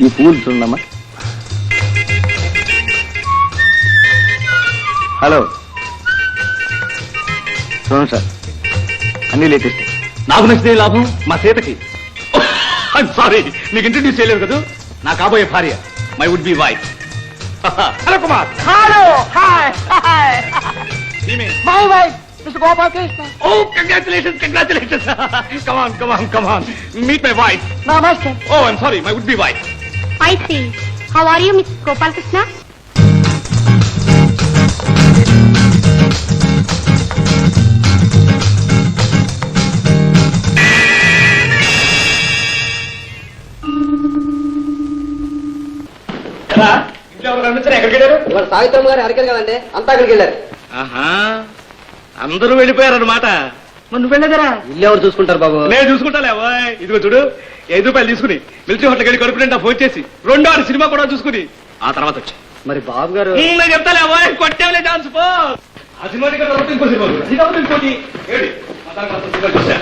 ఈ పూలు చూడమ్మా. హలో చూడండి సార్, అన్ని లేటెస్ట్. నాకు నచ్చితే లాభం మా సీతకి. సారీ, మీకు ఇంట్రడ్యూస్ చేయలేదు కదా, నా కాబోయే భార్య, my would be wife. Hello Kumar. Hello, hi hi. My wife mister Gopalakrishna. Oh congratulations, congratulations. Come on come on come on, meet my wife. Namaste. Oh I'm sorry, my would be wife. I see. How are you, Miss Gopal Krishna? ఎక్కడికి వెళ్ళారు? ఇవాళ సావిత్రమ్మ గారు అరకెళ్ళి కదండి, అంతా అక్కడికి వెళ్ళారు. ఆహా, అందరూ వెళ్ళిపోయారు అన్నమాట. మరి నువ్వు వెళ్ళేదరా? ఇల్లు ఎవరు చూసుకుంటారు బాబు? నేను చూసుకుంటాలే. ఇదిగో చూడు, 5 రూపాయలు తీసుకుని మిలిటరీ హోటల్కి వెళ్ళి కడుపు నిండా ఫోన్ చేసి 2 సినిమా కూడా చూసుకుని ఆ తర్వాత వచ్చా. మరి బాబు గారు నేను చెప్తాలే, కొట్టేవలే ఛాన్స్ పో. ఆ సినిమా ఇంకో సినిమా ఇంకోటి ఏడి చూసా.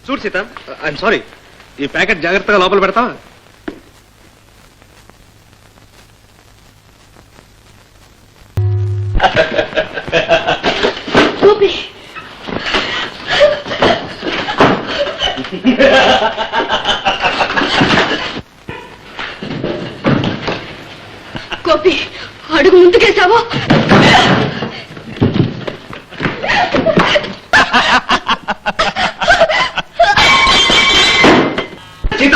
చూడు సీత, ఐఎమ్ సారీ, ఈ ప్యాకెట్ జాగ్రత్తగా లోపల పెడతావా? గోపి, అడుగు ముందుకేసావో. సీత,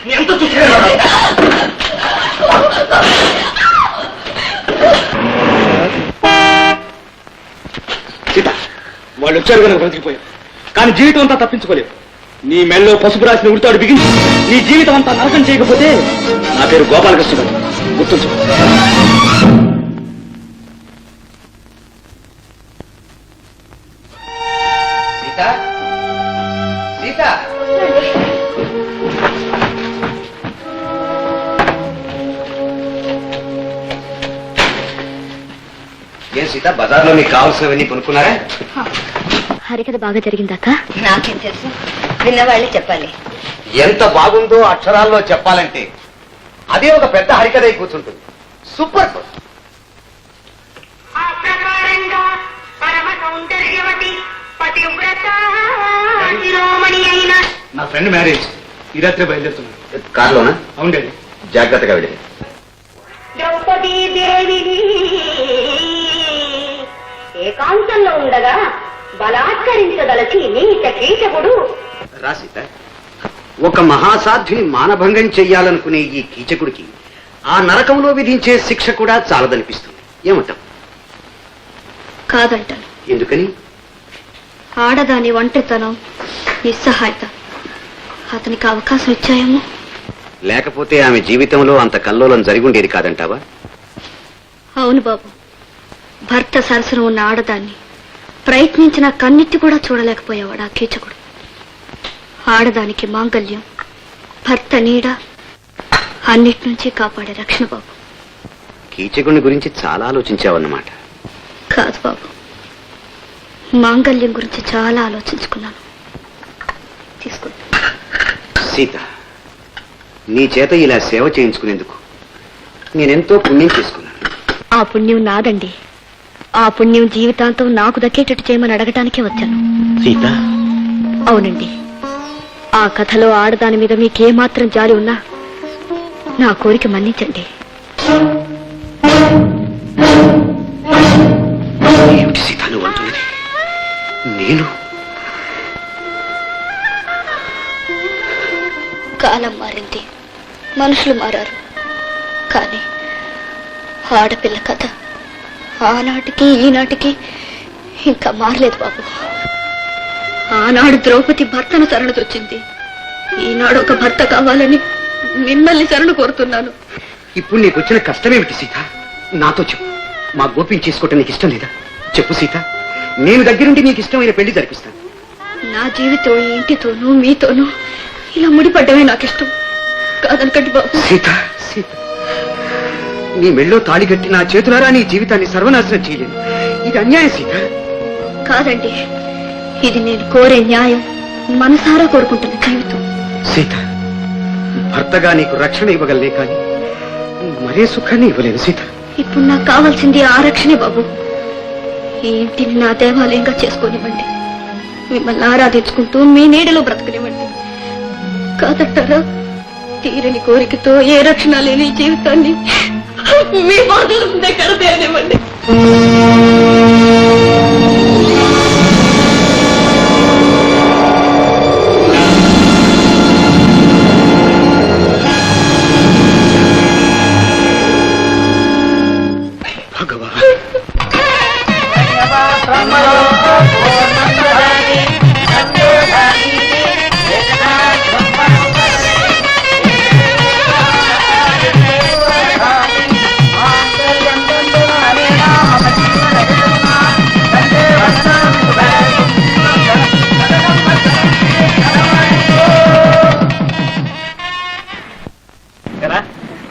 నీ ఎంత చూసా. సీత, వాళ్ళు వచ్చారు కనుక బ్రతికిపోయావు, కానీ జీవితం అంతా తప్పించుకోలేవు. నీ మెల్లో పసుపు రాసిన ఉడతాడు బిగించి నీ జీవితం అంతా నరకం చేయకపోతే నా పేరు గోపాలకృష్ణ గారు, గుర్తుంచు. సీత, సీత. ఏం సీత, బజార్లో మీకు కావాల్సినవన్నీ కొనుక్కున్నారా? హరికథ బాగా జరిగిందాక? నాకేం తెలుసు, విన్నవాళ్ళే చెప్పాలి. ఎంత బాగుందో అక్షరాల్లో చెప్పాలంటే అదే ఒక పెద్ద హరికథై కూర్చుంటుంది. సూపర్. నా ఫ్రెండ్ మ్యారేజ్ ఈ రాత్రి బయలుదేరుతున్నాను. కారులోనా? అవునండి. జాగ్రత్తగా వెళ్ళి. ద్రౌపదీ దేవిని ఏకాంతంలో ఉండగా బలాత్కరించదలచి నీచ కీచకుడు. రా సీత, ఒక మహాసాధ్యుని మానభంగం చెయ్యాలనుకునే ఈ కీచకుడికి ఆ నరకంలో విధించే శిక్ష కూడా చాలదనిపిస్తుంది. ఏమంటాం? కాదంటాను. ఎందుకని? ఆడదాని ఒంటరితనం, నిస్సహాయత అతనికి అవకాశం ఇచ్చాయేమో. లేకపోతే ఆమె జీవితంలో అంత కల్లోలం జరిగుండేది కాదంటావా? అవును బాబు, భర్త సరసన ఉన్న ఆడదాన్ని ప్రయత్నించిన కన్నెత్తి కూడా చూడలేకపోయేవాడు ఆ కీచకుడు. ఆడదానికి మాంగల్యం, భర్త నీడ, అన్నిటి నుంచి కాపాడే రక్షణ బాబు. కీచకుని గురించి చాలా ఆలోచించావన్నమాట. కాదు బాబు, మాంగల్యం గురించి చాలా ఆలోచించుకున్నాను. తీసుకోండి. సీత, నీ చేత ఇలా సేవ చేయించుకునేందుకు నేనెంతో పుణ్యం చేసుకున్నాను. ఆ పుణ్యం నాదండి. ఆ పుణ్యం జీవితాంతం నాకు దక్కేటట్టు చేయమని అడగటానికే వచ్చాను. సీత, అవునండి, ఆ కథలో ఆడదాని మీద మీకేమాత్రం జాలి ఉన్నా నా కోరిక మన్నించండి. ఏమిటి సీత నువ్వు అంటున్నది? నేను కాలం మారింది, మనుషులు మారారు, కానీ ఆడపిల్ల కథ ఆనాటికి ఈనాటికి ఇంకా మారలేదు బాబు. ఆనాడు ద్రౌపది భర్తను శరణొచ్చింది, ఈనాడు ఒక భర్త కావాలని మిమ్మల్ని శరణు కోరుతున్నాను. ఇప్పుడు నీకు వచ్చిన కష్టమేమిటి సీత? నాతో చెప్పు. మా గోపిని చేసుకోవటం నీకు ఇష్టం లేదా? చెప్పు సీత, నేను దగ్గరుండి నీకు ఇష్టమైన పెళ్లి జరిపిస్తాను. నా జీవితం ఈ ఇంటితోనూ మీతోనూ ఇలా ముడిపడ్డమే నాకు ఇష్టం కాదనకండి బాబు. సీత, సీత, నీ మెళ్ళో తాళి కట్టి నా చేతులారా నీ జీవితాన్ని సర్వనాశనం చేయలేను. ఇది అన్యాయం సీత. కాదండి, ఇది నేను కోరే న్యాయం, మనసారా కోరుకుంటున్న జీవితం. సీత, భర్తగా నీకు రక్షణ ఇవ్వగలనే కానీ మరే సుఖాన్ని ఇవ్వలేను సీత. ఇప్పుడు నాకు కావాల్సింది ఆ రక్షణే బాబు. ఈ ఇంటిని నా దేవాలయంగా చేసుకోనివ్వండి. మిమ్మల్ని ఆరాధించుకుంటూ మీ నీడలో బ్రతకనివ్వండి. కాదంటారా? తీరని కోరికతో ఏ రక్షణ లేని జీవితాన్ని మీ బాధల ముందే కడతేయనివ్వండి.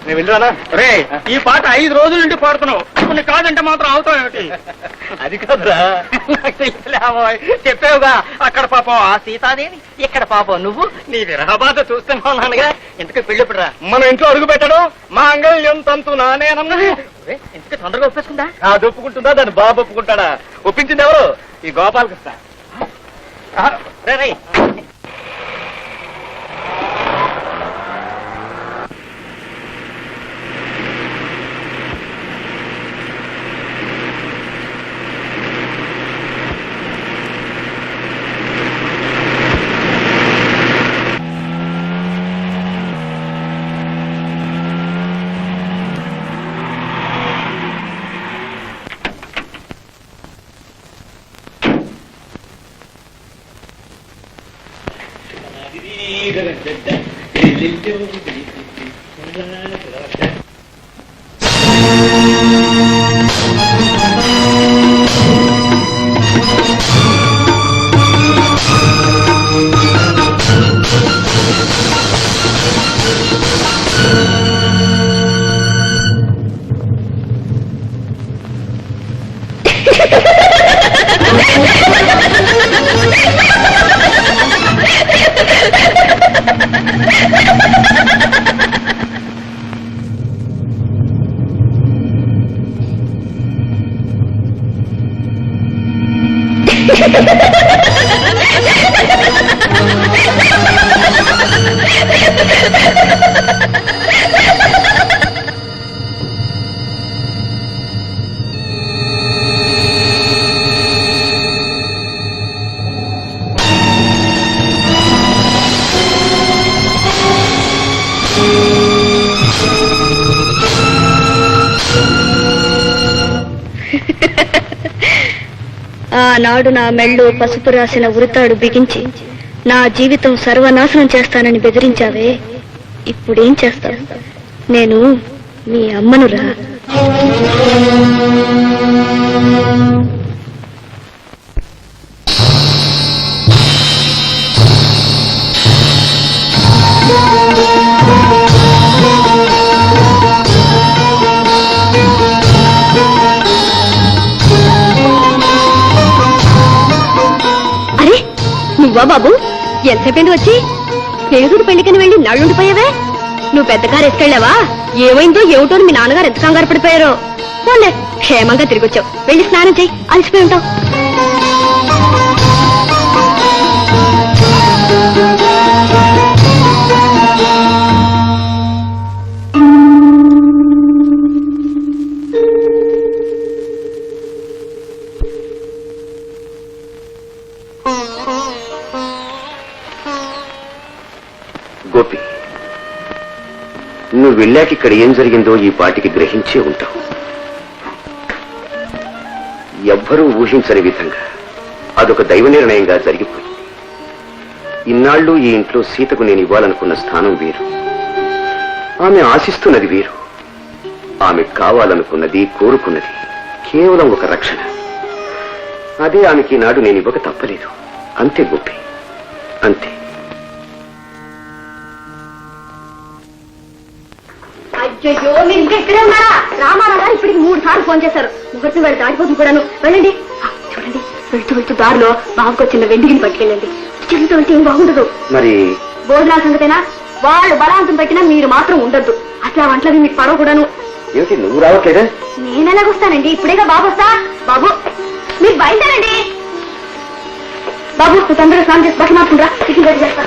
నేను వెళ్ళరానా? రే, ఈ పాట 5 రోజుల నుండి పాడుతున్నావు. కొన్ని కాదంటే మాత్రం అవుతావు ఏమిటి? అది కాదురా, చెప్పావుగా, అక్కడ పాపం ఆ సీతాదేవి, ఇక్కడ పాపం నువ్వు. నీ విరహ బాధ చూస్తున్నానుగా. ఎందుకు పెళ్ళిప్పుడురా? మన ఇంట్లో అడుగు పెట్టడం మా అంగళ్యం తంతు నానేనమ్మా. ఎందుకు తొందరగా ఒప్పేసుకుందా? అది ఒప్పుకుంటుందా? దాన్ని బాబు ఒప్పుకుంటాడా? ఒప్పించింది ఎవరు? ఈ గోపాలకృష్ణ. రే, ఆనాడు నా మెళ్ళు పసుపు రాసిన ఉరితాడు బిగించి నా జీవితం సర్వనాశనం చేస్తానని బెదిరించావే. ఇప్పుడేం చేస్తావు? నేను మీ అమ్మనురా. నువ్వా బాబు? ఎంతసేపు వచ్చి పేదూరు పెళ్లికని వెళ్ళి నళ్ళుండిపోయావే. నువ్వు పెద్ద కారు ఎత్తుకెళ్ళావా? ఏమైందో ఏమిటో మీ నాన్నగారు ఎంత కంగారు పడిపోయారో. పోలే, క్షేమంగా తిరిగొచ్చావు. వెళ్ళి స్నానం చెయ్యి, అలసిపోయి ఉంటావు. గోపి, నువ్వు వెళ్ళాక ఇక్కడ ఏం జరిగిందో ఈ పాటికి గ్రహించే ఉంటావు. ఎవ్వరూ ఊహించని విధంగా అదొక దైవ నిర్ణయంగా జరిగిపోయింది. ఇన్నాళ్ళు ఈ ఇంట్లో సీతకు నేను ఇవ్వాలనుకున్న స్థానం వేరు, ఆమె ఆశిస్తున్నది వేరు. ఆమె కావాలనుకున్నది, కోరుకున్నది కేవలం ఒక రక్షణ. అదే ఆమెకి ఈనాడు నేను ఇవ్వక తప్పలేదు. అంతే గోపి, అంతే. అయ్యో, మీరు ఇంకా ఇక్కడే ఉన్నారా? రామారావు గారు ఇప్పటికి 3 సార్లు ఫోన్ చేశారు. ముహూర్తం వెళ్ళి దాటిపోతుంది కూడాను. వెళ్ళండి. చూడండి, వెళ్తూ వెళ్తూ దారిలో బాబుకు చిన్న వెండిగిని పట్టుకెళ్ళండి. చిన్నతో వెళ్తే ఏం బాగుండదు. మరి భోజనాల సంగతేనా? వాళ్ళు బలవంతం పెట్టినా మీరు మాత్రం ఉండద్దు. అట్లా వంటలవి మీకు పడవకూడను. ఏమిటి నువ్వు రావట్లేదా? నేనెలాగొస్తానండి? ఇప్పుడేగా బాబు వస్తా. బాబు మీరు బయలుదేరండి. బాబు నువ్వు తొందరగా స్నానం చేసి బట్టలు మార్చుకుంటా. టిఫిన్ రెడీ చేస్తా.